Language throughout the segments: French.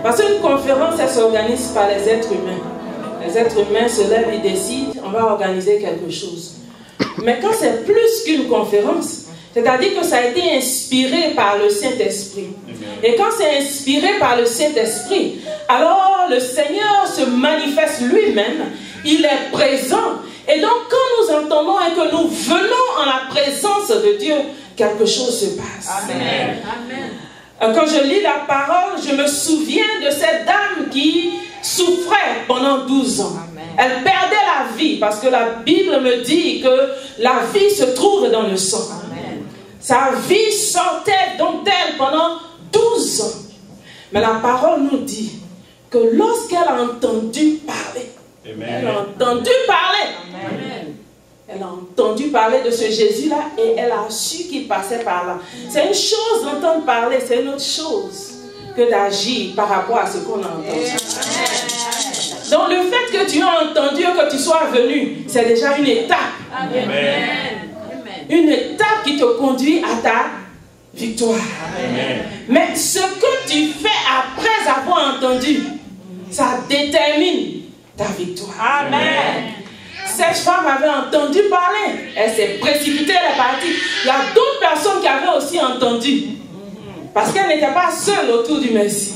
Parce qu'une conférence, elle s'organise par les êtres humains. Les êtres humains se lèvent et décident, on va organiser quelque chose. Mais quand c'est plus qu'une conférence, c'est-à-dire que ça a été inspiré par le Saint-Esprit. Et quand c'est inspiré par le Saint-Esprit, alors le Seigneur se manifeste lui-même, il est présent. Et donc quand nous entendons et que nous venons en la présence de Dieu, quelque chose se passe. Amen. Amen. Quand je lis la parole, je me souviens de cette dame qui souffrait pendant 12 ans. Amen. Elle perdait la vie parce que la Bible me dit que la vie se trouve dans le sang. Amen. Sa vie sortait donc d'elle pendant 12 ans. Mais la parole nous dit que lorsqu'elle a entendu parler, Amen. Elle a entendu parler, Amen. Elle a entendu parler de ce Jésus-là et elle a su qu'il passait par là. C'est une chose d'entendre parler, c'est une autre chose que d'agir par rapport à ce qu'on a entendu. Amen. Donc le fait que tu as entendu, que tu sois venu, c'est déjà une étape. Amen. Une étape qui te conduit à ta victoire. Amen. Mais ce que tu fais après avoir entendu, ça détermine ta victoire. Amen. Cette femme avait entendu parler, elle s'est précipitée, elle est partie. Il y a d'autres personnes qui avaient aussi entendu, parce qu'elle n'était pas seule autour du Messie.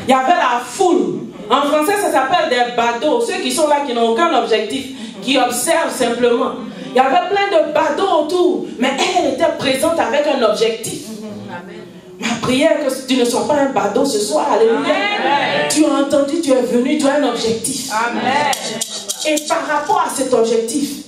Il y avait la foule. En français, ça s'appelle des badauds, ceux qui sont là, qui n'ont aucun objectif, qui observent simplement. Il y avait plein de badauds autour, mais elle était présente avec un objectif. Ma prière, que tu ne sois pas un badaud ce soir. Alléluia. Tu as entendu, tu es venu, tu as un objectif. Amen. Et par rapport à cet objectif,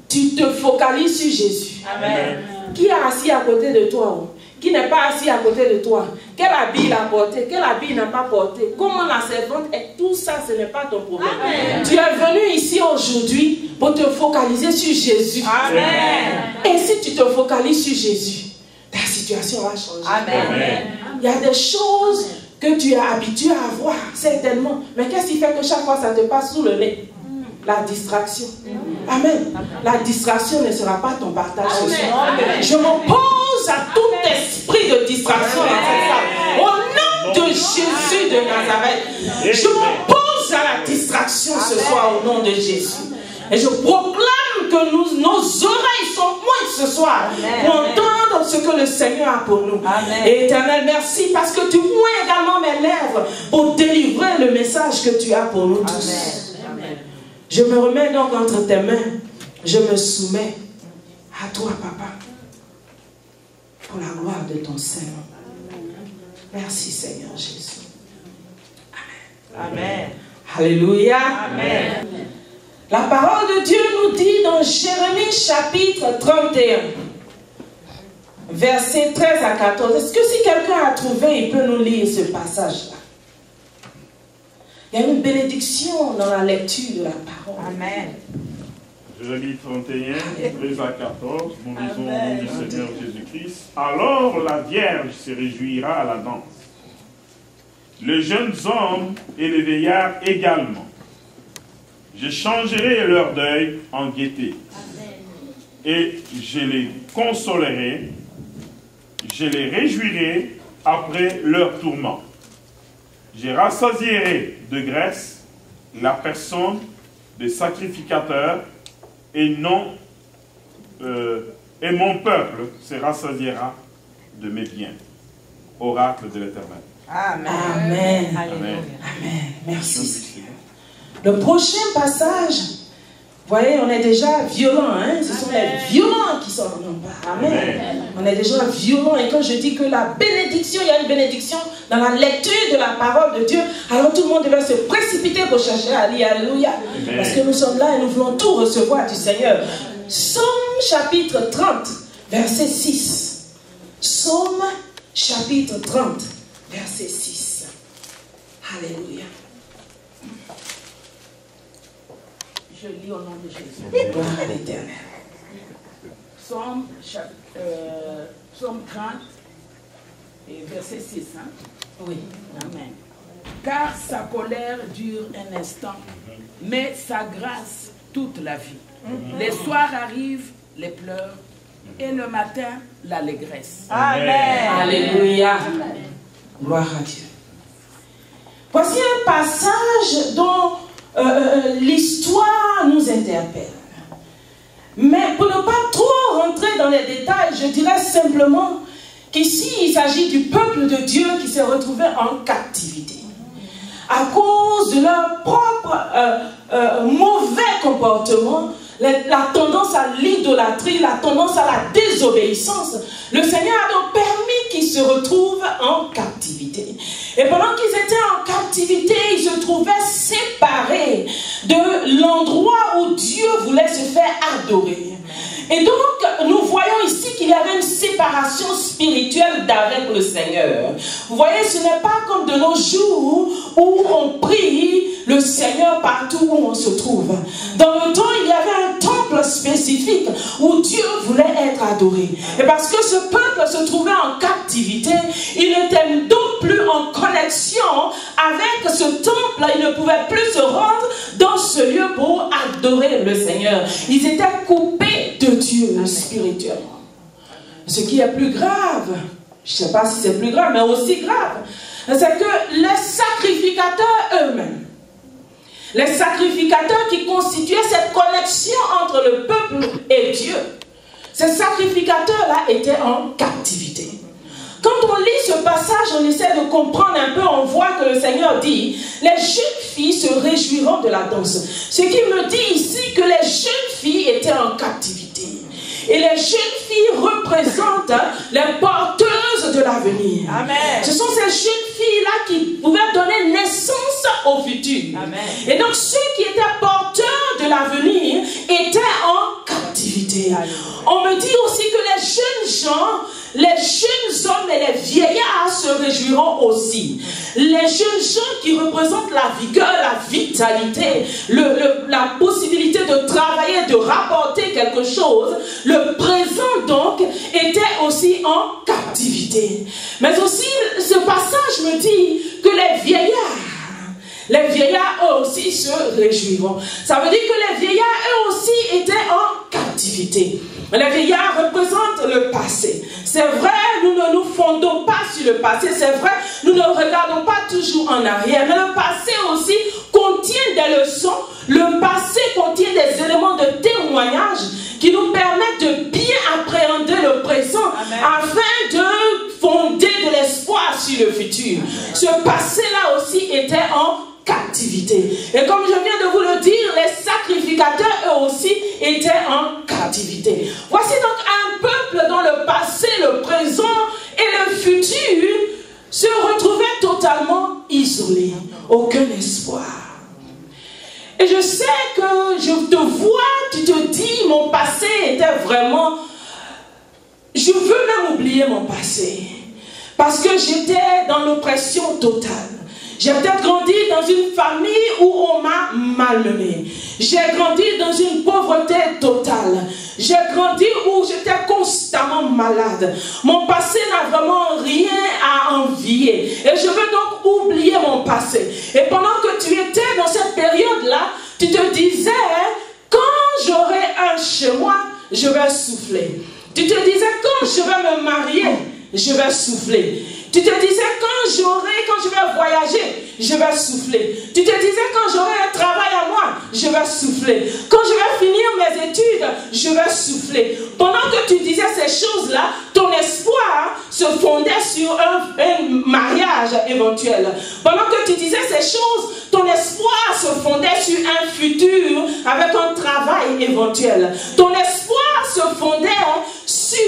tu te focalises sur Jésus. Amen. Qui est assis à côté de toi? Qui n'est pas assis à côté de toi? Quel habit il a porté? Quel habit il n'a pas porté? Comment la servante est? Tout ça, ce n'est pas ton problème. Amen. Tu es venu ici aujourd'hui pour te focaliser sur Jésus. Amen. Et si tu te focalises sur Jésus, ta situation va changer. Amen. Il y a des choses que tu es habitué à voir, certainement. Mais qu'est-ce qui fait que chaque fois ça te passe sous le nez? La distraction. Amen. La distraction ne sera pas ton partage ce soir. Je m'oppose à tout esprit de distraction dans cette salle. Au nom de Jésus de Nazareth. Je m'oppose à la distraction ce soir au nom de Jésus. Et je proclame que nos oreilles sont pointes ce soir pour entendre ce que le Seigneur a pour nous. Amen. Et Éternel, merci parce que tu oins également mes lèvres pour délivrer le message que tu as pour nous tous. Amen. Je me remets donc entre tes mains. Je me soumets à toi, Papa, pour la gloire de ton Seigneur. Merci, Seigneur Jésus. Amen. Amen. Alléluia. Amen. La parole de Dieu nous dit dans Jérémie chapitre 31, versets 13 à 14. Est-ce que si quelqu'un a trouvé, il peut nous lire ce passage-là? Il y a une bénédiction dans la lecture de la parole. Amen. Jérémie 31, 13 à 14, nous lisons au nom du Seigneur Jésus-Christ. Alors la Vierge se réjouira à la danse, les jeunes hommes et les vieillards également. Je changerai leur deuil en gaieté. Et je les consolerai, je les réjouirai après leur tourment. Je rassasierai de graisse la personne des sacrificateurs et mon peuple se rassasiera de mes biens. Oracle de l'Éternel. Amen. Amen. Amen. Amen. Merci. Le prochain passage, vous voyez, on est déjà violent, hein? Ce sont les violents qui sont en bas. Amen. Amen. On est déjà violent. Et quand je dis que la bénédiction, il y a une bénédiction dans la lecture de la parole de Dieu, alors tout le monde devait se précipiter pour chercher à lire. Alléluia. Amen. Parce que nous sommes là et nous voulons tout recevoir du Seigneur. Psaume chapitre 30, verset 6. Psaume chapitre 30, verset 6. Alléluia. Je lis au nom de Jésus. Gloire à l'Éternel. Psaume 30, et verset 6. Hein? Oui. Amen. Car sa colère dure un instant, mais sa grâce toute la vie. Les soirs arrivent les pleurs, et le matin l'allégresse. Amen. Alléluia. Gloire à Dieu. Voici un passage dont l'histoire nous interpelle. Mais pour ne pas trop rentrer dans les détails, je dirais simplement qu'ici, il s'agit du peuple de Dieu qui s'est retrouvé en captivité. À cause de leur propre mauvais comportement, la tendance à l'idolâtrie, la tendance à la désobéissance, le Seigneur a donc permis qu'ils se retrouvent en captivité. Et pendant qu'ils étaient en captivité, ils se trouvaient séparés de l'endroit où Dieu voulait se faire adorer. Et donc, nous voyons ici qu'il y avait une séparation spirituelle d'avec le Seigneur. Vous voyez, ce n'est pas comme de nos jours où on prie le Seigneur partout où on se trouve. Dans le temps, il y avait un temple spécifique où Dieu voulait être adoré. Et parce que ce peuple se trouvait en captivité, il n'était donc plus en connexion avec ce temple. Il ne pouvait plus se rendre dans ce lieu pour adorer le Seigneur. Ils étaient coupés de Dieu spirituellement. Ce qui est plus grave, je ne sais pas si c'est plus grave, mais aussi grave, c'est que les sacrificateurs eux-mêmes, les sacrificateurs qui constituaient cette connexion entre le peuple et Dieu, ces sacrificateurs-là étaient en captivité. Quand on lit ce passage, on essaie de comprendre un peu, on voit que le Seigneur dit, les jeunes filles se réjouiront de la danse. Ce qui me dit ici que les jeunes filles étaient en captivité. Et les jeunes filles représentent les porteuses de l'avenir. Ce sont ces jeunes filles-là qui pouvaient donner naissance au futur. Amen. Et donc ceux qui étaient porteurs de l'avenir étaient en captivité. Amen. On me dit aussi que les jeunes gens, les jeunes hommes et les vieillards se réjouiront aussi. Les jeunes gens qui représentent la vigueur, la vitalité, la possibilité de travailler, de rapporter quelque chose. Le présent donc était aussi en captivité. Mais aussi ce passage me dit que les vieillards eux aussi se réjouiront. Ça veut dire que les vieillards eux aussi étaient en captivité. Les vieillards représentent le passé. C'est vrai, nous ne nous fondons pas sur le passé. C'est vrai, nous ne regardons pas toujours en arrière. Mais le passé aussi contient des leçons. Le passé contient des éléments de témoignage qui nous permettent de bien appréhender le présent. Amen. Afin de fonder de l'espoir sur le futur. Amen. Ce passé-là aussi était en captivité. Et comme je viens de vous le dire, les sacrificateurs eux aussi étaient en captivité. Voici donc un peuple dont le passé, le présent et le futur se retrouvaient totalement isolés. Aucun espoir. Et je sais que je te vois, tu te dis, mon passé était vraiment... Je veux même oublier mon passé. Parce que j'étais dans l'oppression totale. J'ai peut-être grandi dans une famille où on m'a malmené. J'ai grandi dans une pauvreté totale. J'ai grandi où j'étais constamment malade. Mon passé n'a vraiment rien à envier. Et je veux donc oublier mon passé. Et pendant que tu étais dans cette période-là, tu te disais, quand j'aurai un chez moi, je vais souffler. Tu te disais, quand je vais me marier, je vais souffler. Tu te disais, quand je vais voyager, je vais souffler. Tu te disais, quand j'aurai un travail à moi, je vais souffler. Quand je vais finir mes études, je vais souffler. Pendant que tu disais ces choses-là, ton espoir se fondait sur un mariage éventuel. Pendant que tu disais ces choses, ton espoir se fondait sur un futur avec un travail éventuel. Ton espoir se fondait sur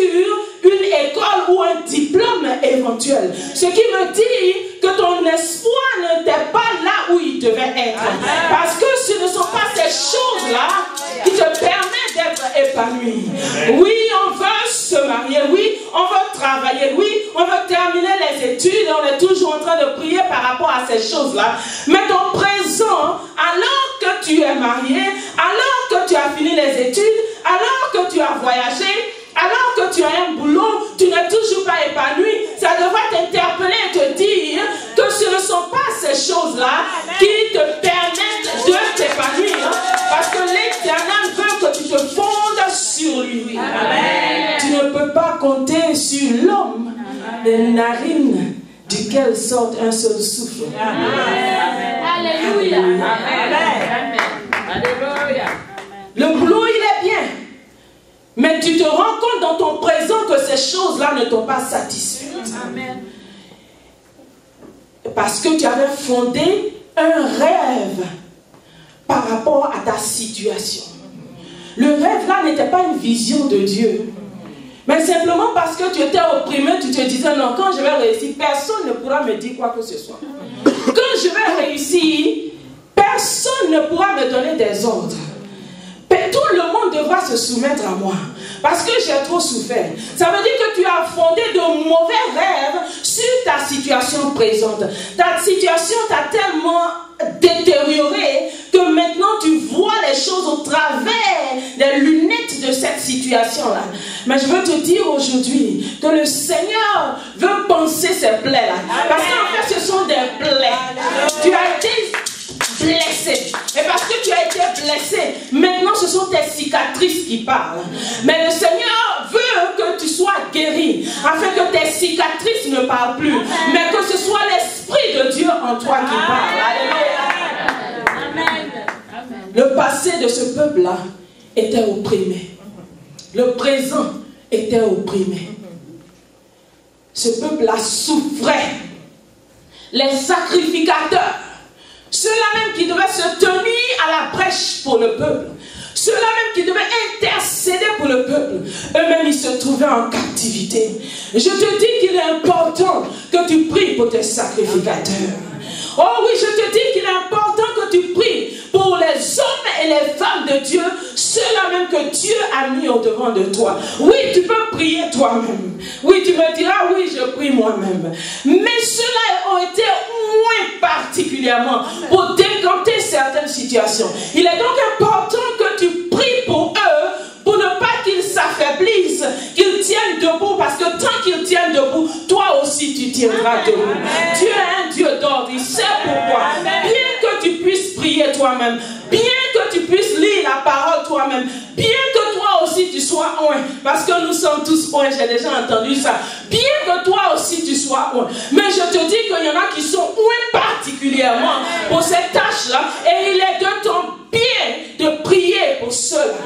une école ou un diplôme éventuel. Ce qui me dit que ton espoir n'était pas là où il devait être. Parce que ce ne sont pas ces choses-là qui te permettent d'être épanoui. Oui, on veut se marier. Oui, on veut travailler. Oui, on veut terminer les études. On est toujours en train de prier par rapport à ces choses-là. Mais ton présent, alors que tu es marié, alors que tu as fini les études, alors que tu as voyagé, alors que tu as un boulot, tu n'es toujours pas épanoui. Ça devrait t'interpeller et te dire que ce ne sont pas ces choses-là qui te permettent de t'épanouir. Parce que l'Éternel veut que tu te fondes sur lui. Amen. Tu ne peux pas compter sur l'homme, les narines duquel sort un seul souffle. Amen. Alléluia. Amen. Alléluia. Le boulot, il est bien. Mais tu te rends compte dans ton présent que ces choses-là ne t'ont pas satisfait. Amen. Parce que tu avais fondé un rêve par rapport à ta situation. Le rêve là n'était pas une vision de Dieu. Mais simplement parce que tu étais opprimé, tu te disais non, quand je vais réussir, personne ne pourra me dire quoi que ce soit. Quand je vais réussir, personne ne pourra me donner des ordres. Tout le monde devra se soumettre à moi. Parce que j'ai trop souffert. Ça veut dire que tu as fondé de mauvais rêves sur ta situation présente. Ta situation t'a tellement détérioré que maintenant tu vois les choses au travers des lunettes de cette situation-là. Mais je veux te dire aujourd'hui que le Seigneur veut penser ces plaies-là. Parce qu'en fait, ce sont des plaies. Tu as été blessé. Et parce que tu as été blessé, maintenant ce sont tes cicatrices qui parlent. Mais le Seigneur veut que tu sois guéri, afin que tes cicatrices ne parlent plus, mais que ce soit l'Esprit de Dieu en toi qui parle. Alléluia. Le passé de ce peuple-là était opprimé. Le présent était opprimé. Ce peuple-là souffrait. Les sacrificateurs, ceux-là même qui devaient se tenir à la brèche pour le peuple, ceux-là même qui devaient intercéder pour le peuple, eux-mêmes ils se trouvaient en captivité. Je te dis qu'il est important que tu pries pour tes sacrificateurs. Oh oui, je te dis qu'il est important que tu pries pour les hommes et les femmes de Dieu, ceux-là même que Dieu a mis au devant de toi. Oui, tu peux prier toi-même. Oui, tu me diras, oui, je prie moi-même. Mais ceux-là ont été moins particulièrement pour décanter certaines situations. Il est donc important que tu pries pour eux, pour ne pas qu'ils s'affaiblissent, qu'ils tiennent debout, parce que tant qu'ils tiennent debout, toi aussi tu tiendras debout. Amen. Dieu est un Dieu d'ordre, il sait pourquoi. Amen. Bien que tu puisses prier toi-même, bien que tu puisses lire la parole toi-même, bien que toi aussi tu sois oint, parce que nous sommes tous oints, j'ai déjà entendu ça, bien que toi aussi tu sois oint, mais je te dis qu'il y en a qui sont oints particulièrement pour cette tâche-là, et il est de ton bien de prier pour ceux-là.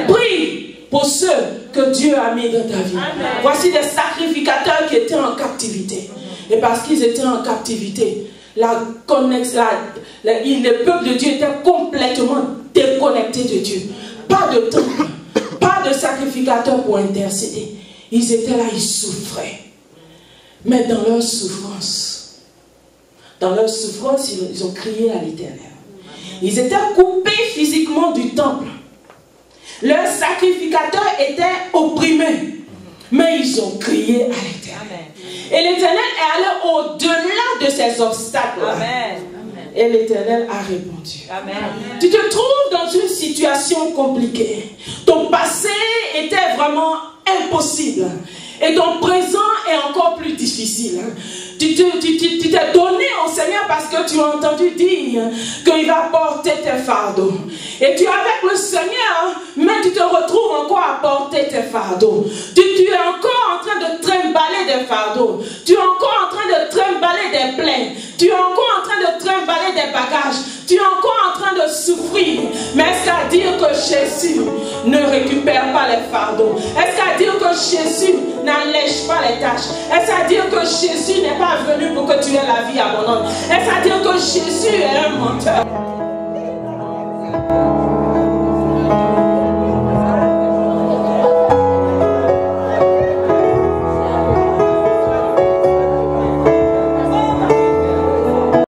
Prie pour ceux que Dieu a mis dans ta vie. Amen. Voici des sacrificateurs qui étaient en captivité. Et parce qu'ils étaient en captivité, le peuple de Dieu était complètement déconnecté de Dieu. Pas de temple, pas de sacrificateurs pour intercéder. Ils étaient là, ils souffraient. Mais dans leur souffrance, ils ont crié à l'Éternel. Ils étaient coupés physiquement du temple. Leurs sacrificateurs étaient opprimés. Mais ils ont crié à l'Éternel. Et l'Éternel est allé au-delà de ces obstacles. Et l'Éternel a répondu. Amen. Tu te trouves dans une situation compliquée. Ton passé était vraiment impossible. Et ton présent est encore plus difficile. Tu t'es donné au Seigneur parce que tu as entendu dire qu'il va porter tes fardeaux. Et tu es avec le Seigneur, mais tu te retrouves encore à porter tes fardeaux. Tu es encore en train de trimballer des fardeaux. Tu es encore en train de trimballer des plaintes. Tu es encore en train de trimballer des bagages. Tu es encore en train de souffrir. Mais est-ce qu'à dire que Jésus ne récupère pas les fardeaux? Est-ce qu'à dire que Jésus n'allège pas les tâches? Est-ce à dire que Jésus n'est pas venu pour que tu aies la vie abondante? Est-ce à dire que Jésus est un menteur?